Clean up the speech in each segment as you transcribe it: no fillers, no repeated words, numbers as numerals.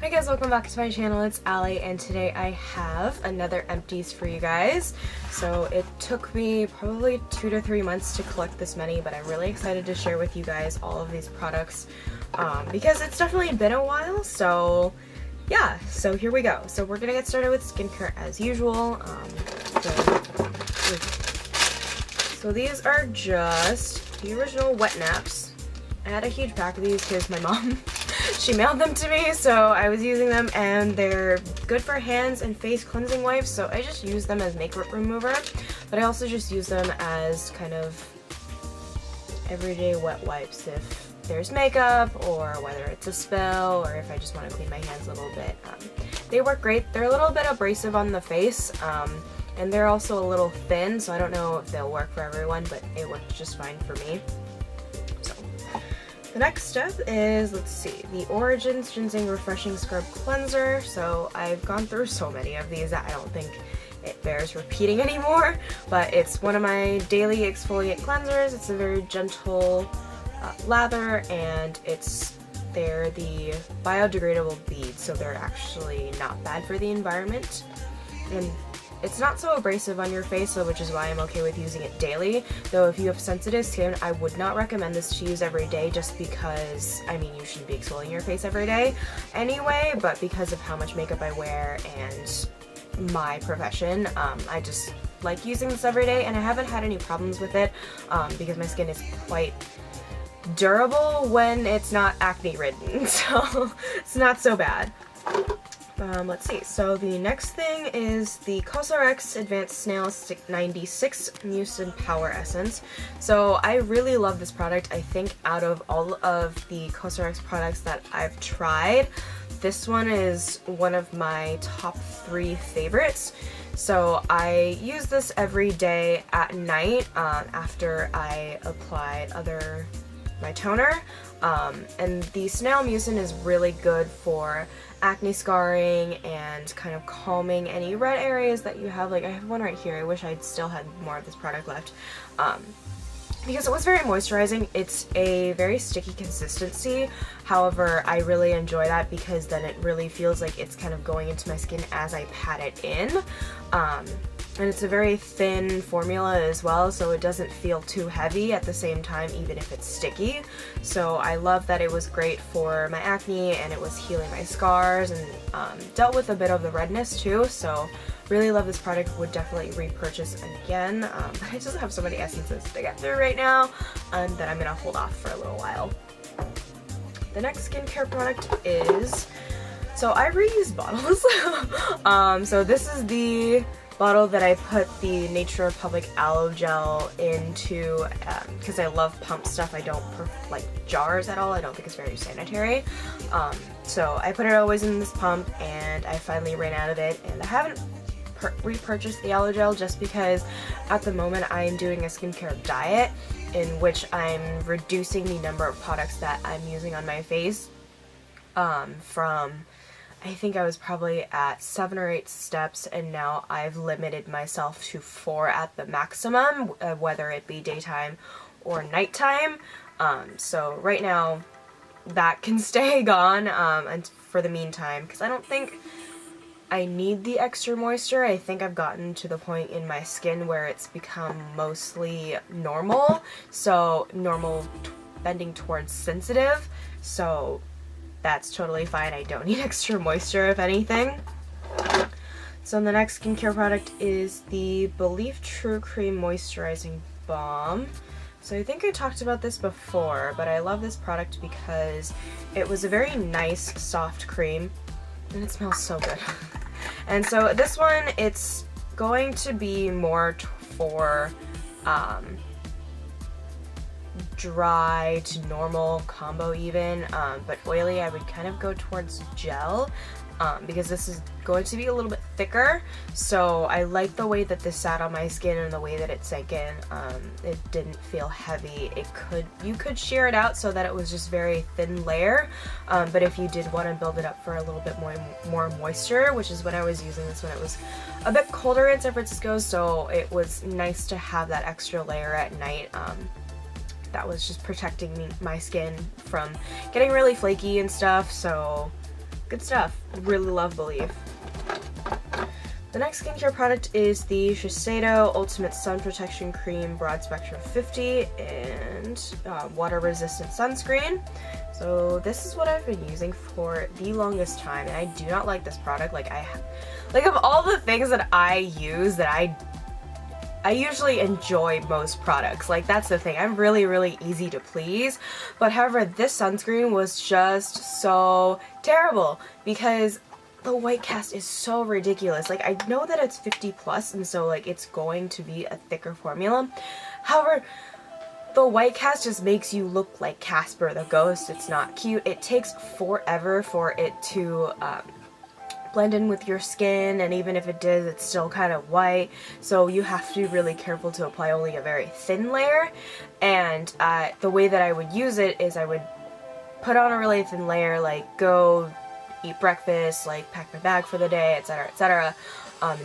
Hi guys, welcome back to my channel. It's Allie and today I have another Empties for you guys. So it took me probably 2 to 3 months to collect this many, but I'm really excited to share with you guys all of these products because it's definitely been a while. So yeah, so here we go. So we're gonna get started with skincare as usual. So these are just the original Wetnaps. I had a huge pack of these because my mom she mailed them to me, so I was using them, and they're good for hands and face cleansing wipes, so I just use them as makeup remover, but I also just use them as kind of everyday wet wipes if there's makeup, or whether it's a spill, or if I just want to clean my hands a little bit. They work great. They're a little bit abrasive on the face, and they're also a little thin, so I don't know if they'll work for everyone, but it worked just fine for me. The next step is, let's see, the Origins Ginzing Refreshing Scrub Cleanser. So I've gone through so many of these that I don't think it bears repeating anymore, but it's one of my daily exfoliate cleansers. It's a very gentle lather, and they're the biodegradable beads, so they're actually not bad for the environment. And it's not so abrasive on your face, so which is why I'm okay with using it daily. Though if you have sensitive skin, I would not recommend this to use every day, just because, I mean, you shouldn't be exfoliating your face every day anyway, but because of how much makeup I wear and my profession, I just like using this every day, and I haven't had any problems with it because my skin is quite durable when it's not acne ridden, so it's not so bad. Let's see, so the next thing is the COSRX Advanced Snail Stick 96 Mucin Power Essence. So I really love this product. I think out of all of the COSRX products that I've tried, this one is one of my top 3 favorites. So I use this every day at night after I apply my toner. And the Snail Mucin is really good for acne scarring and kind of calming any red areas that you have. Like, I have one right here. I wish I'd still had more of this product left because it was very moisturizing. It's a very sticky consistency. However, I really enjoy that because then it really feels like it's kind of going into my skin as I pat it in. And it's a very thin formula as well, so it doesn't feel too heavy at the same time, even if it's sticky. So I love that it was great for my acne, and it was healing my scars, and dealt with a bit of the redness too. So really love this product, would definitely repurchase again. But I just have so many essences to get through right now that I'm gonna hold off for a little while. The next skincare product is, so I reuse bottles. So this is the bottle that I put the Nature Republic aloe gel into because I love pump stuff. I don't like jars at all. I don't think it's very sanitary. So I put it always in this pump, and I finally ran out of it, and I haven't repurchased the aloe gel just because at the moment I am doing a skincare diet in which I'm reducing the number of products that I'm using on my face from, I think I was probably at 7 or 8 steps, and now I've limited myself to 4 at the maximum, whether it be daytime or nighttime. So right now that can stay gone and for the meantime, because I don't think I need the extra moisture. I think I've gotten to the point in my skin where it's become mostly normal, so normal bending towards sensitive, so that's totally fine. I don't need extra moisture, if anything. So the next skincare product is the Belif True Cream Moisturizing Balm. So I think I talked about this before, but I love this product because it was a very nice soft cream, and it smells so good. And so this one, it's going to be more for dry to normal combo even, but oily I would kind of go towards gel because this is going to be a little bit thicker. So I like the way that this sat on my skin and the way that it sank in. It didn't feel heavy. You could shear it out so that it was just very thin layer, but if you did want to build it up for a little bit more moisture, which is when I was using this when it was a bit colder in San Francisco, so it was nice to have that extra layer at night. That was just protecting my skin from getting really flaky and stuff, so good stuff. Really love Belif. The next skincare product is the Shiseido Ultimate Sun Protection Cream Broad Spectrum 50 and water resistant sunscreen. So this is what I've been using for the longest time, and I do not like this product. Like of all the things that I use, that I usually enjoy most products. Like, that's the thing. I'm really, really easy to please. But however, this sunscreen was just so terrible because the white cast is so ridiculous. Like, I know that it's 50 plus, and so like it's going to be a thicker formula. However, the white cast just makes you look like Casper the Ghost. It's not cute. It takes forever for it to blend in with your skin, and even if it does, it's still kind of white, so you have to be really careful to apply only a very thin layer. And the way that I would use it is I would put on a really thin layer, like go eat breakfast, like pack my bag for the day, etc, etc,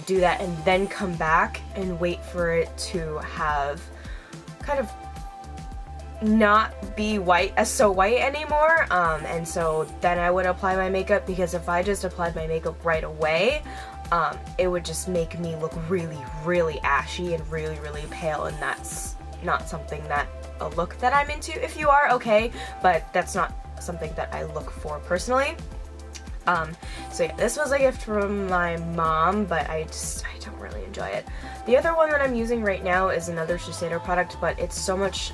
do that, and then come back and wait for it to have kind of not be so white anymore, and so then I would apply my makeup, because if I just applied my makeup right away, it would just make me look really, really ashy and really, really pale, and that's not something that a look that I'm into. If you are, okay, but that's not something that I look for personally. So yeah, this was a gift from my mom, but I don't really enjoy it. The other one that I'm using right now is another Shiseido product, but it's so much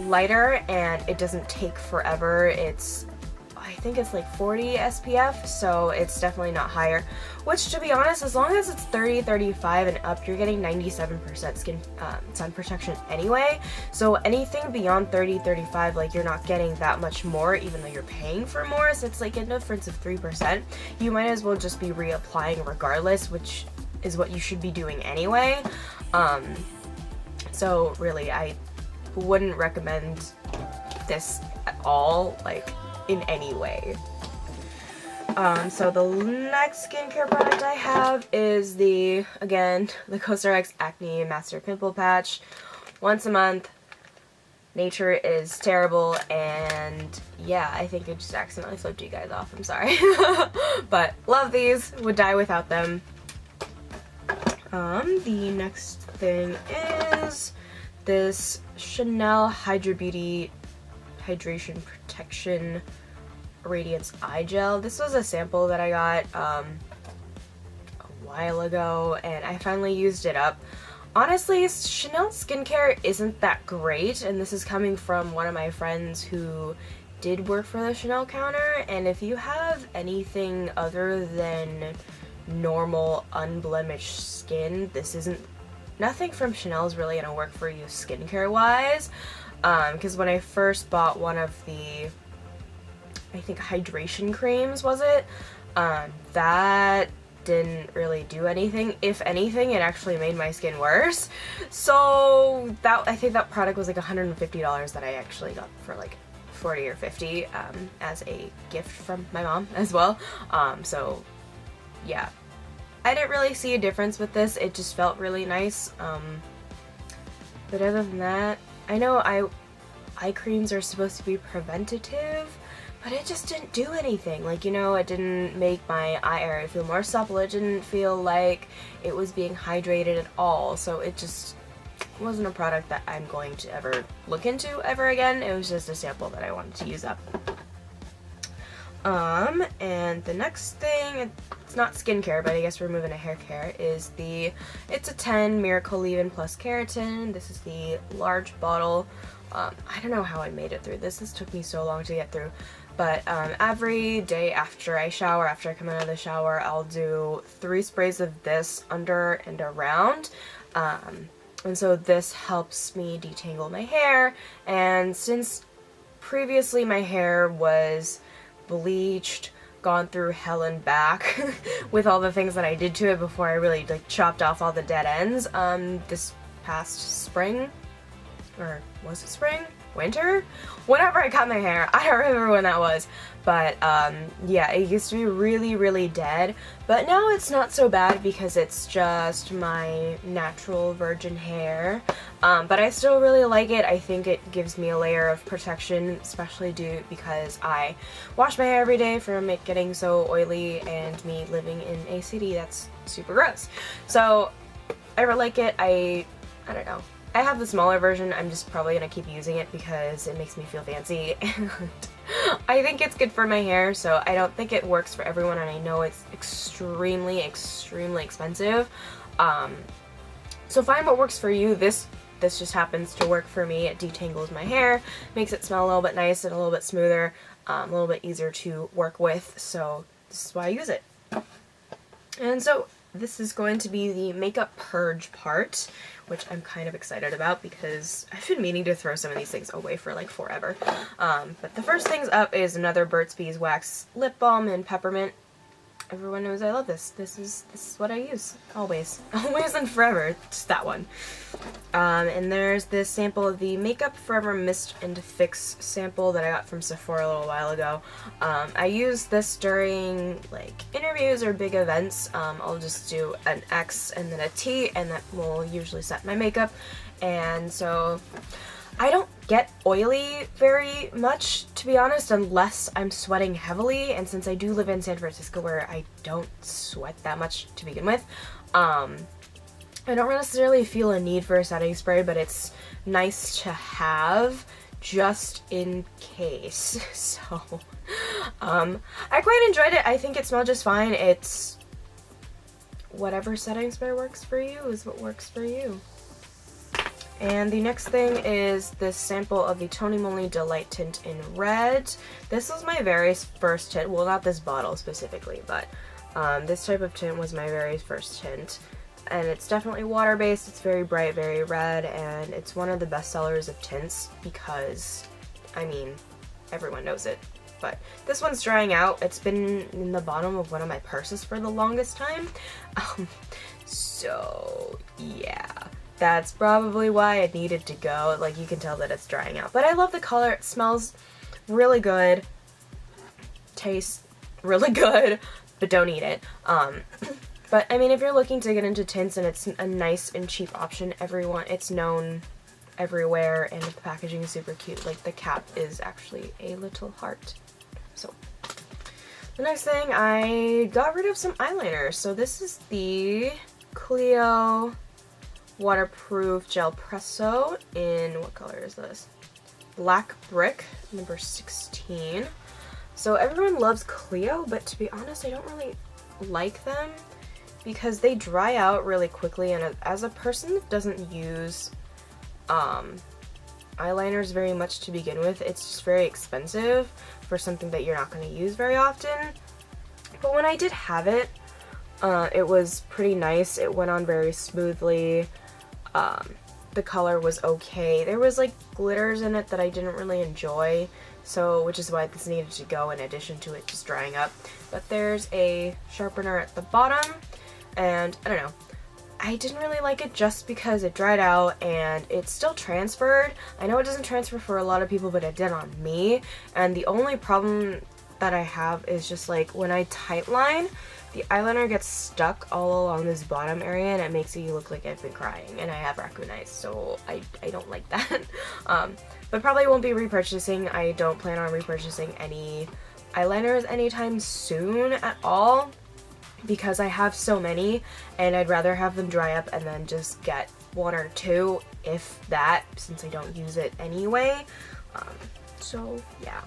lighter and it doesn't take forever. I think it's like 40 SPF, so it's definitely not higher, which, to be honest, as long as it's 30, 35 and up, you're getting 97% sun protection anyway. So anything beyond 30, 35, like, you're not getting that much more, even though you're paying for more, so it's like a difference of 3%. You might as well just be reapplying regardless, which is what you should be doing anyway. So really, I wouldn't recommend this at all, like, in any way. So the next skincare product I have is the COSRX Acne Master Pimple Patch. Once a month. Nature is terrible, and yeah, I think I just accidentally flipped you guys off, I'm sorry. But love these, would die without them. The next thing is this Chanel Hydra Beauty Hydration Protection Radiance Eye Gel. This was a sample that I got a while ago, and I finally used it up. Honestly, Chanel skincare isn't that great, and this is coming from one of my friends who did work for the Chanel counter, and if you have anything other than normal unblemished skin, nothing from Chanel is really gonna work for you skincare wise. Because when I first bought one of the, I think, hydration creams, was it? That didn't really do anything. If anything, it actually made my skin worse. So I think that product was like $150 that I actually got for like 40 or 50 as a gift from my mom as well. So yeah, I didn't really see a difference with this. It just felt really nice. But other than that, I know eye creams are supposed to be preventative, but it just didn't do anything. Like, you know, it didn't make my eye area feel more supple. It didn't feel like it was being hydrated at all. So it just wasn't a product that I'm going to ever look into ever again. It was just a sample that I wanted to use up. And the next thing, it's not skincare, but I guess we're moving to hair care, is it's a 10 Miracle Leave-In Plus Keratin. This is the large bottle. I don't know how I made it through this. This took me so long to get through. But every day after I come out of the shower, I'll do 3 sprays of this under and around. And so this helps me detangle my hair. And since previously my hair was bleached, gone through hell and back with all the things that I did to it before I really like chopped off all the dead ends, this past spring, or was it spring? winter? Whenever I cut my hair. I don't remember when that was. But yeah, it used to be really, really dead. But now it's not so bad because it's just my natural virgin hair. But I still really like it. I think it gives me a layer of protection, especially because I wash my hair every day from it getting so oily and me living in a city that's super gross. So I really like it. I don't know. I have the smaller version. I'm just probably gonna keep using it because it makes me feel fancy, and I think it's good for my hair, so I don't think it works for everyone, and I know it's extremely, extremely expensive. So find what works for you. This just happens to work for me. It detangles my hair, makes it smell a little bit nice and a little bit smoother, a little bit easier to work with, so this is why I use it. And so this is going to be the makeup purge part, which I'm kind of excited about because I've been meaning to throw some of these things away for like forever. But the first things up is another Burt's Bees Wax Lip Balm in Peppermint. Everyone knows I love this. This is what I use. Always. Always and forever. Just that one. And there's this sample of the Makeup Forever Mist and Fix sample that I got from Sephora a little while ago. I use this during like interviews or big events. I'll just do an X and then a T, and that will usually set my makeup. And so I don't get oily very much, to be honest, unless I'm sweating heavily, and since I do live in San Francisco where I don't sweat that much to begin with, I don't necessarily feel a need for a setting spray, but it's nice to have just in case. So, I quite enjoyed it. I think it smelled just fine. It's whatever setting spray works for you is what works for you. And the next thing is this sample of the Tony Moly Delight Tint in Red. This was my very first tint. Well, not this bottle specifically, but this type of tint was my very first tint. And it's definitely water-based. It's very bright, very red, and it's one of the best sellers of tints because, I mean, everyone knows it. But this one's drying out. It's been in the bottom of one of my purses for the longest time. So, yeah. That's probably why it needed to go. Like, you can tell that it's drying out. But I love the color. It smells really good. Tastes really good. But don't eat it. But, I mean, if you're looking to get into tints and it's a nice and cheap option, it's known everywhere, and the packaging is super cute. Like, the cap is actually a little heart. So, the next thing, I got rid of some eyeliner. So this is the Clio Waterproof Gelpresso in, what color is this? Black Brick, number 16. So everyone loves Clio, but to be honest, I don't really like them because they dry out really quickly, and as a person that doesn't use eyeliners very much to begin with, it's just very expensive for something that you're not going to use very often. But when I did have it, it was pretty nice. It went on very smoothly. The color was okay. There was like glitters in it that I didn't really enjoy, so which is why this needed to go in addition to it just drying up. But there's a sharpener at the bottom, and I don't know. I didn't really like it just because it dried out and it still transferred. I know it doesn't transfer for a lot of people, but it did on me. And the only problem that I have is just like when I tightline, the eyeliner gets stuck all along this bottom area and it makes you look like I've been crying, and I have raccoon eyes, so I don't like that. But probably won't be repurchasing. I don't plan on repurchasing any eyeliners anytime soon at all because I have so many and I'd rather have them dry up and then just get one or two, if that, since I don't use it anyway. So yeah.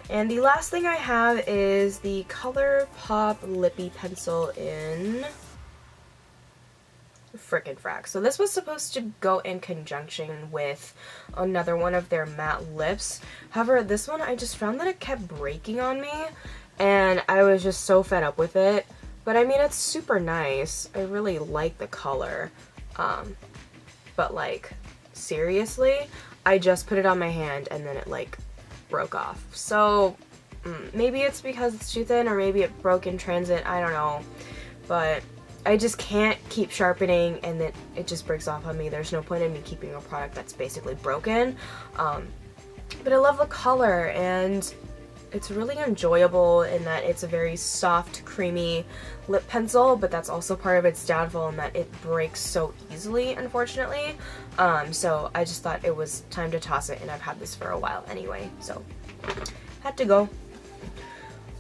And the last thing I have is the Colourpop Lippie pencil in frickin' Frack. So this was supposed to go in conjunction with another one of their matte lips. However, this one I just found that it kept breaking on me and I was just so fed up with it. But I mean, it's super nice. I really like the color. But like, seriously, I just put it on my hand and then it like broke off. So maybe it's because it's too thin, or maybe it broke in transit, I don't know. But I just can't keep sharpening and then it just breaks off on me. There's no point in me keeping a product that's basically broken. But I love the color, and it's really enjoyable in that it's a very soft, creamy lip pencil, but that's also part of its downfall in that it breaks so easily, unfortunately. So I just thought it was time to toss it, and I've had this for a while anyway, so had to go.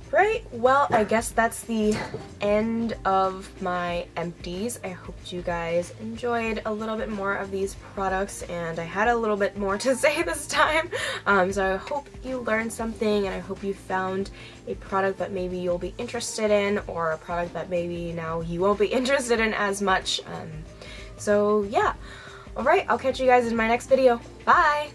Right, well, I guess that's the end of my empties. I hope you guys enjoyed a little bit more of these products, and I had a little bit more to say this time. So I hope you learned something, and I hope you found a product that maybe you'll be interested in, or a product that maybe now you won't be interested in as much. So yeah. Alright, I'll catch you guys in my next video. Bye!